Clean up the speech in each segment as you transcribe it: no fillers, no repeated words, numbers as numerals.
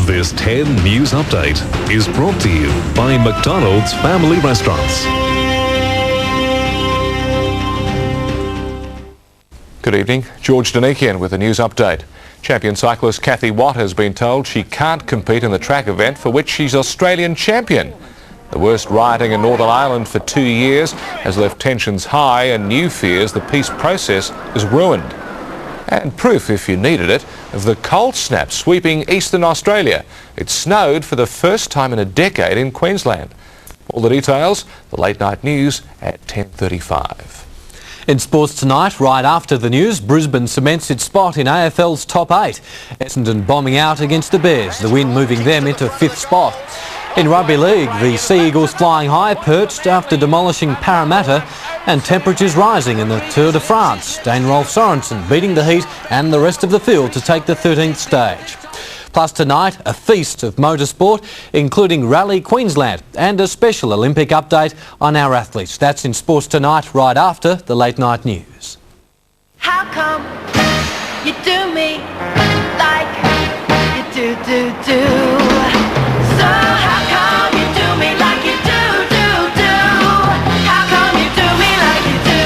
This 10 News Update is brought to you by McDonald's Family Restaurants. Good evening, George Danikian with a news update. Champion cyclist Kathy Watt has been told she can't compete in the track event for which she's Australian champion. The worst rioting in Northern Ireland for 2 years has left tensions high and new fears the peace process is ruined. And proof, if you needed it, of the cold snap sweeping eastern Australia. It snowed for the first time in a decade in Queensland. All the details, the late night news at 10:35. In sports tonight, right after the news, Brisbane cements its spot in AFL's top 8. Essendon bombing out against the Bears, the win moving them into 5th spot. In rugby league, the Sea Eagles flying high, perched after demolishing Parramatta, and temperatures rising in the Tour de France. Dane Rolf Sorensen beating the heat and the rest of the field to take the 13th stage. Plus tonight, a feast of motorsport, including Rally Queensland and a special Olympic update on our athletes. That's in sports tonight, right after the late night news. How come you do me like you do? So how come you do me like you do? How come you do me like you do?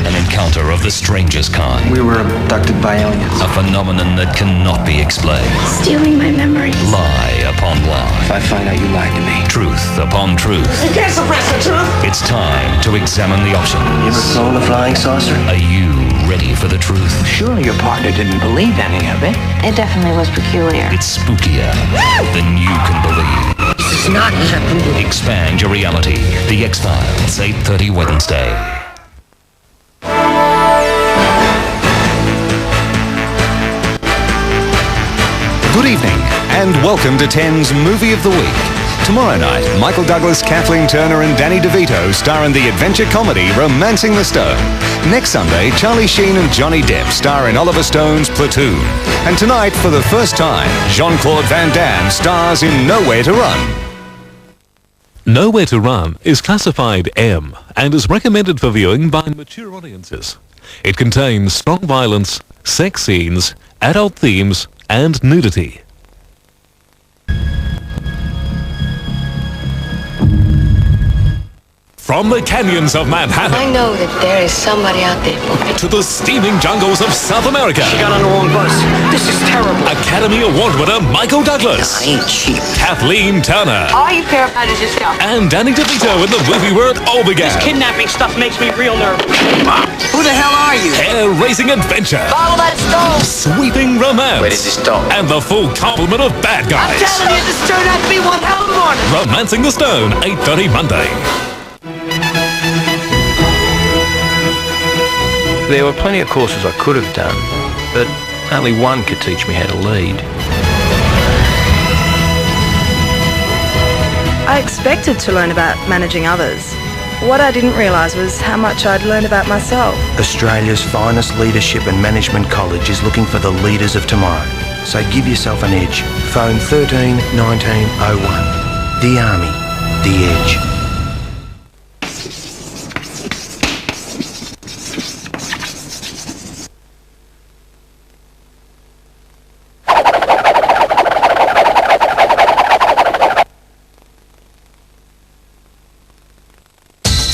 An encounter of the strangest kind. We were abducted by aliens. A phenomenon that cannot be explained. Stealing my memories. Lie upon lie. If I find out you lied to me. Truth upon truth. You can't suppress the truth! It's time to examine the options. You ever flown a flying saucer? Are you ready for the truth? Surely your partner didn't believe any of it. It definitely was peculiar. It's spookier than you can believe. This is not happening. Expand your reality. The X-Files, 8:30 Wednesday. Good evening and welcome to 10's Movie of the Week. Tomorrow night, Michael Douglas, Kathleen Turner and Danny DeVito star in the adventure comedy Romancing the Stone. Next Sunday, Charlie Sheen and Johnny Depp star in Oliver Stone's Platoon. And tonight, for the first time, Jean-Claude Van Damme stars in Nowhere to Run. Nowhere to Run is classified M and is recommended for viewing by mature audiences. It contains strong violence, sex scenes, adult themes and nudity. From the canyons of Manhattan I know that there is somebody out there for me. to the steaming jungles of South America, She got on the wrong bus. This is terrible. Academy Award winner Michael Douglas, I ain't cheap. Kathleen Turner, Are you terrified as yourself? and Danny DeVito in the movie where it all began. Kidnapping stuff makes me real nervous. Who the hell are you? Hair-raising adventure, Follow that stone. sweeping romance, Where does this stop? and the full complement of bad I'm guys. telling you, this turned out to be one hell of a morning. Romancing the Stone, 8:30 Monday. There were plenty of courses I could have done, but only one could teach me how to lead. I expected to learn about managing others. What I didn't realise was how much I'd learned about myself. Australia's finest leadership and management college is looking for the leaders of tomorrow. So give yourself an edge. Phone 13 1901. The Army. The Edge.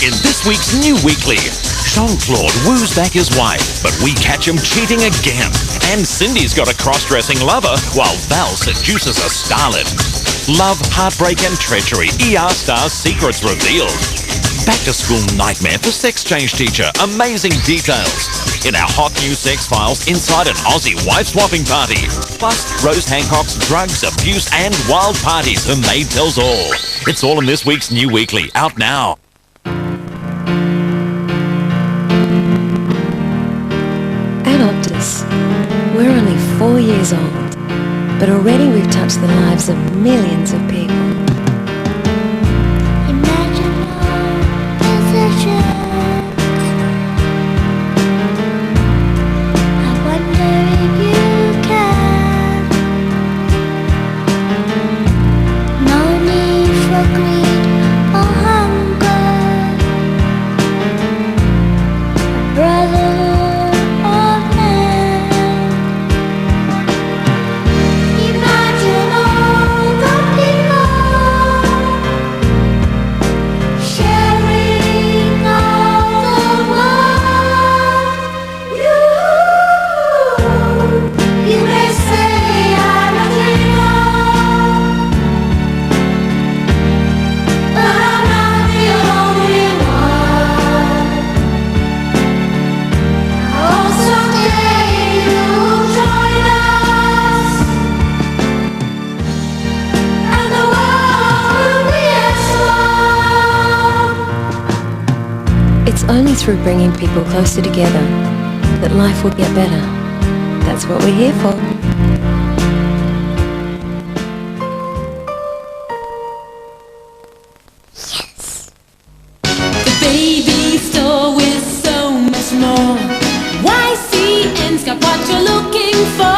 In this week's New Weekly, Jean-Claude woos back his wife, but we catch him cheating again. And Cindy's got a cross-dressing lover, while Val seduces a starlet. Love, heartbreak and treachery, ER star's secrets revealed. Back-to-school nightmare for sex change teacher, amazing details. In our hot new sex files, inside an Aussie wife-swapping party. Plus, Rose Hancock's drugs, abuse and wild parties, her maid tells all. It's all in this week's New Weekly, out now. At Optus, we're only 4 years old, but already we've touched the lives of millions of people. only through bringing people closer together that life will get better. That's what we're here for. Yes! The baby store with so much more. YCN's got what you're looking for.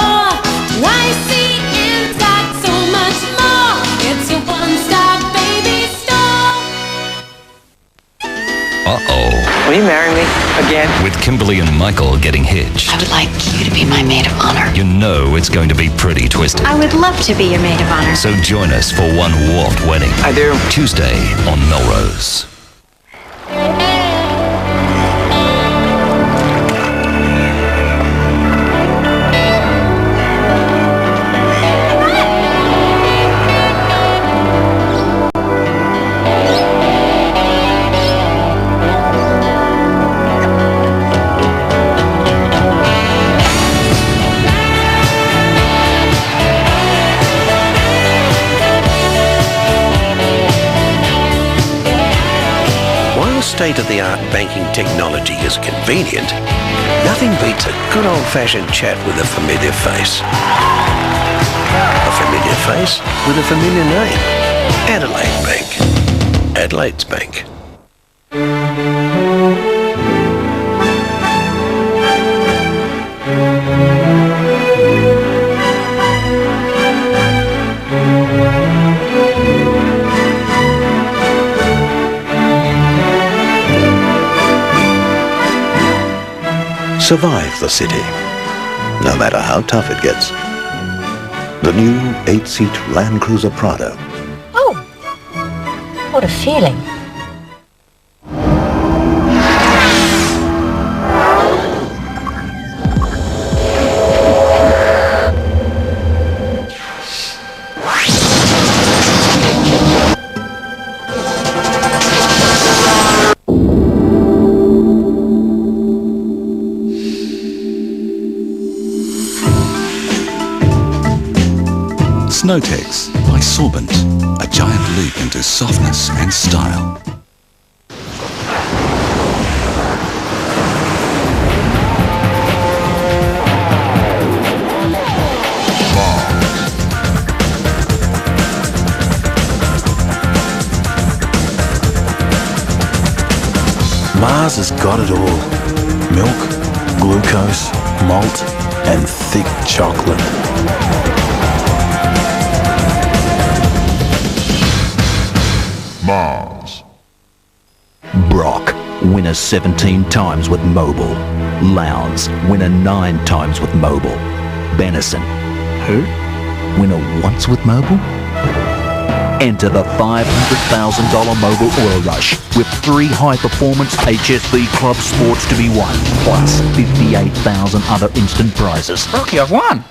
YCN's got so much more. It's your one-stop baby store. Uh-oh. Will you marry me again? With Kimberly and Michael getting hitched, I would like you to be my maid of honor. you know it's going to be pretty twisted. I would love to be your maid of honor. So join us for One Warped Wedding. I do. Tuesday on Melrose. State-of-the-art banking technology is convenient, nothing beats a good old-fashioned chat with a familiar face. A familiar face with a familiar name. Adelaide Bank. Adelaide's Bank. Survive the city, no matter how tough it gets. The new 8-seat Land Cruiser Prado. Oh, what a feeling. Snowtex by Sorbent, a giant leap into softness and style. Mars has got it all. Milk, glucose, malt, and thick chocolate. Mars. Brock, winner 17 times with Mobil. Lowndes, winner 9 times with Mobil. Benison, who? Winner once with Mobil? Enter the $500,000 Mobil Oil Rush with 3 high-performance HSV Club Sports to be won, plus 58,000 other instant prizes. Rocky, I've won.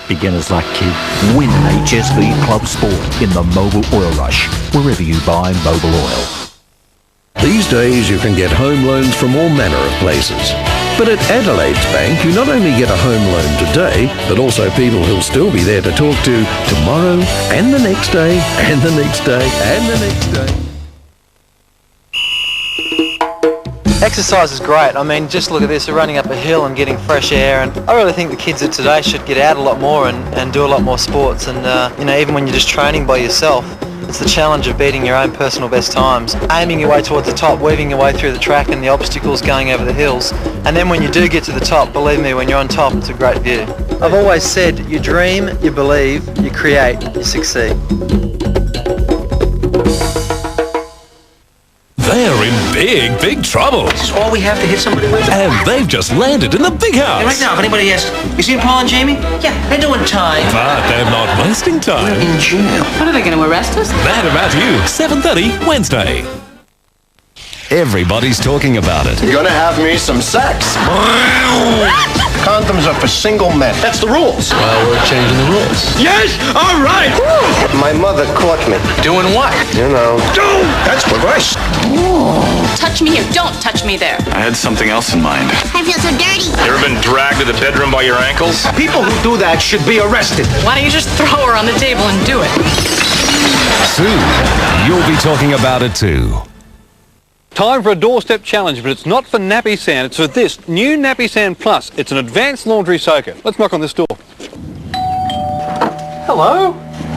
Beginners luck, kid. Win an HSV Club Sport in the Mobil Oil Rush, wherever you buy Mobil Oil. These days you can get home loans from all manner of places. But at Adelaide's Bank, you not only get a home loan today, but also people who'll still be there to talk to tomorrow, and the next day, and the next day, and the next day. Exercise is great. I mean, just look at this, we're running up a hill and getting fresh air, and I really think the kids of today should get out a lot more and do a lot more sports, and you know, even when you're just training by yourself, it's the challenge of beating your own personal best times, aiming your way towards the top, weaving your way through the track and the obstacles, going over the hills, and then when you do get to the top, believe me, when you're on top, it's a great view. I've always said, you dream, you believe, you create, you succeed. They're in big trouble. This is all we have to hit somebody with? And they've just landed in the big house. Hey, right now, if anybody asks, you seen Paul and Jamie? Yeah, they're doing time. But they're not wasting time. We're in jail. What, are they going to arrest us? That About You, 7:30 Wednesday. Everybody's talking about it. You're gonna have me some sex. Condoms are for single men. That's the rules. Well, we're changing the rules. Yes! All right! My mother caught me. Doing what? You know. That's progress. Touch me here. Don't touch me there. I had something else in mind. I feel so dirty. You ever been dragged to the bedroom by your ankles? People who do that should be arrested. Why don't you just throw her on the table and do it? Soon, you'll be talking about it too. Time for a doorstep challenge, but it's not for Nappy Sand. It's for this new Nappy Sand Plus. It's an advanced laundry soaker. Let's knock on this door. Hello?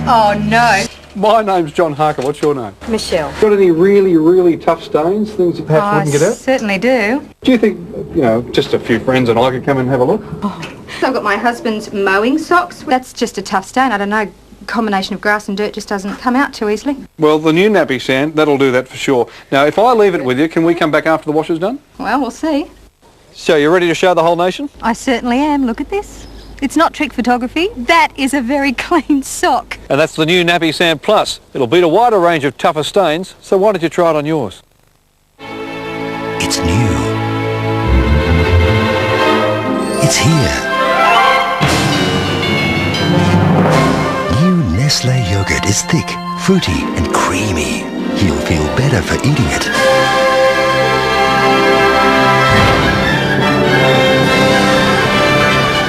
Oh, no. My name's John Harker. What's your name? Michelle. Got any really, really tough stains? Things you perhaps wouldn't get out? Certainly do. Do you think, just a few friends and I could come and have a look? I've got my husband's mowing socks. That's just a tough stain. I don't know. Combination of grass and dirt just doesn't come out too easily. Well, the new Nappy Sand, that'll do that for sure. Now, if I leave it with you, can we come back after the wash is done? Well, we'll see. So, you ready to show the whole nation? I certainly am. Look at this. It's not trick photography. That is a very clean sock. And that's the new Nappy Sand Plus. It'll beat a wider range of tougher stains, so why don't you try it on yours? It's new. It's here. New Nestle yogurt is thick, fruity and creamy. You'll feel better for eating it.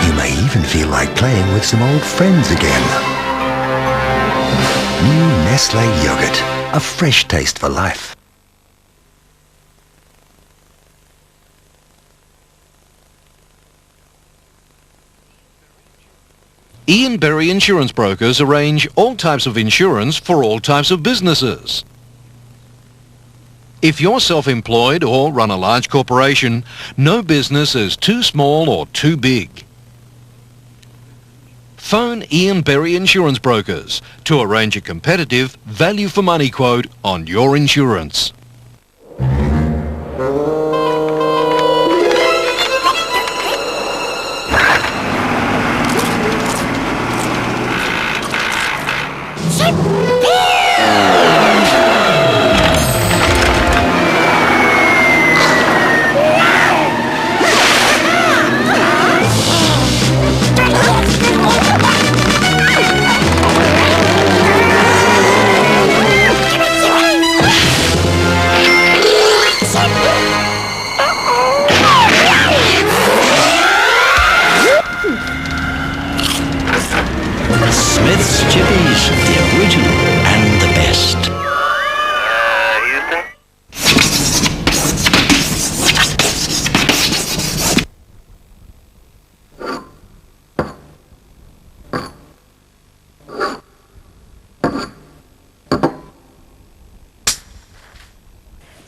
You may even feel like playing with some old friends again. New Nestle yogurt, a fresh taste for life. Ian Berry Insurance Brokers arrange all types of insurance for all types of businesses. If you're self-employed or run a large corporation, no business is too small or too big. Phone Ian Berry Insurance Brokers to arrange a competitive value for money quote on your insurance. Smith's Chippies, the original and the best.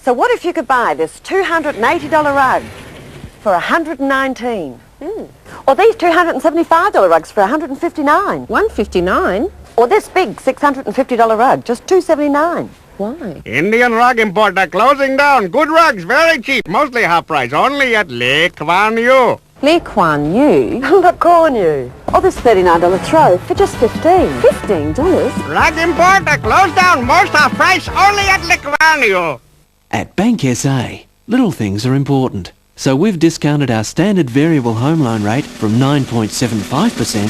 So what if you could buy this $280 rug for $119? Or these $275 rugs for $159? $159? Or this big $650 rug, just $279? Why? Indian rug importer closing down. Good rugs, very cheap, mostly half price, only at Lee Kuan Yew. Lee Kuan Yew? Look, Kuan Yew. Or this $39 throw for just $15. $15? Rug importer closed down, most half price, only at Lee Kuan Yew. At Bank SA, little things are important. So we've discounted our standard variable home loan rate from 9.75%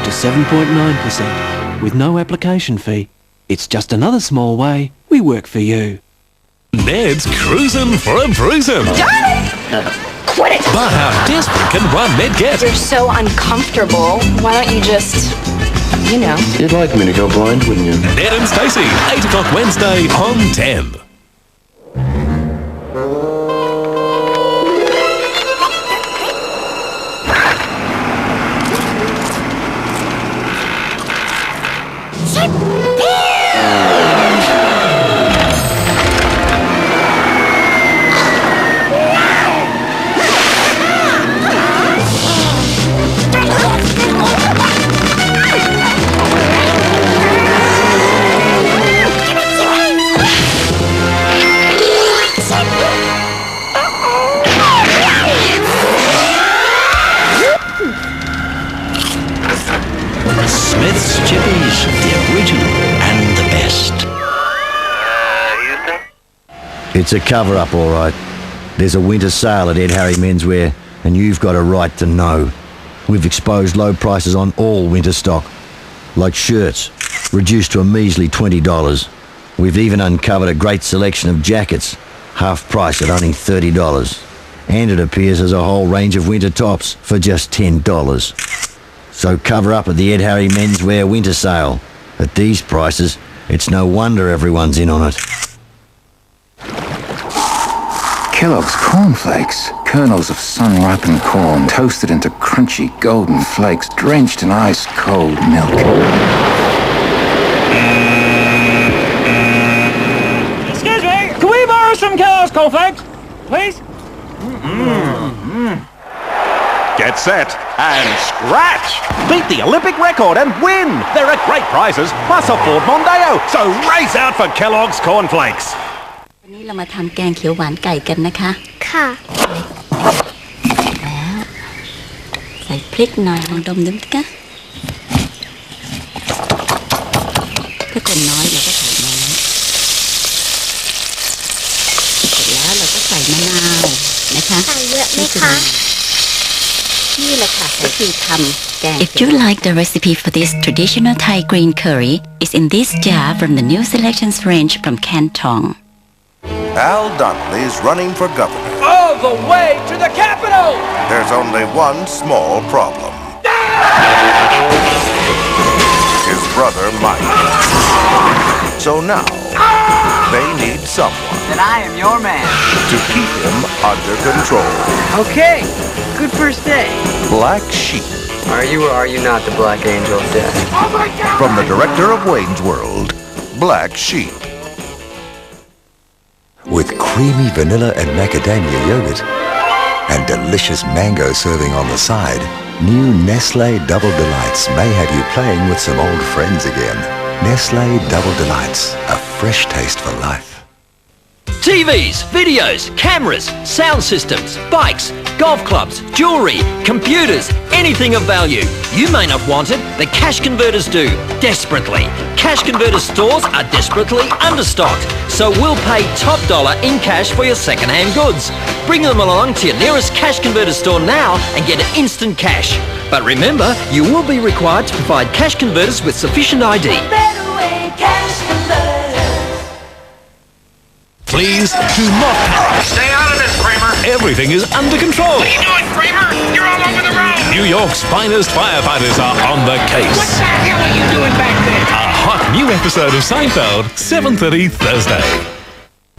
to 7.9% with no application fee. It's just another small way we work for you. Ned's cruising for a bruising. Quit it! But how desperate can one Ned get? You're so uncomfortable. Why don't you just, You'd like me to go blind, wouldn't you? Ned and Stacey, 8 o'clock Wednesday on 10. Smith's Chippies, the original and the best. It's a cover-up, all right. There's a winter sale at Ed Harry Menswear, and you've got a right to know. We've exposed low prices on all winter stock, like shirts, reduced to a measly $20. We've even uncovered a great selection of jackets, half price at only $30. And it appears there's a whole range of winter tops for just $10. So cover up at the Ed Harry Menswear winter sale. At these prices, it's no wonder everyone's in on it. Kellogg's cornflakes. Kernels of sun-ripened corn toasted into crunchy golden flakes drenched in ice-cold milk. Excuse me, can we borrow some Kellogg's cornflakes, please? Get set and scratch! Beat the Olympic record and win! There are great prizes, plus a Ford Mondeo, so race out for Kellogg's cornflakes! วันนี้เรามาทำแกงเขียวหวานไก่กันนะคะค่ะแล้วใส่พริกหน่อยลองดมดูนะคะถ้าคนน้อยเราก็ใส่น้อยเสร็จแล้วเราก็ใส่มะนาวนะคะใส่เยอะไหมคะนี่แหละค่ะวิธีทำแกง If you like the recipe for this traditional Thai green curry, it's in this jar from the new selections range from Cantong. Al Donnelly is running for governor. All the way to the capital! There's only one small problem. His brother, Mike. So now, they need someone. Then I am your man. To keep him under control. Okay, good first day. Black Sheep. Are you or are you not the Black Angel of Death? Oh my God! From the director of Wayne's World, Black Sheep. With creamy vanilla and macadamia yogurt and delicious mango serving on the side, new Nestle Double Delights may have you playing with some old friends again. Nestle Double Delights, a fresh taste for life. TVs, videos, cameras, sound systems, bikes, golf clubs, jewellery, computers, anything of value. You may not want it, the Cash Converters do, desperately. Cash Converters stores are desperately understocked, so we'll pay top dollar in cash for your second-hand goods. Bring them along to your nearest Cash Converters store now and get instant cash. But remember, you will be required to provide Cash Converters with sufficient ID. Please do not panic. Stay out of this, Kramer! Everything is under control. What are you doing, Kramer? You're all over the road! New York's finest firefighters are on the case. What the hell are you doing back there? A hot new episode of Seinfeld, 7:30 Thursday.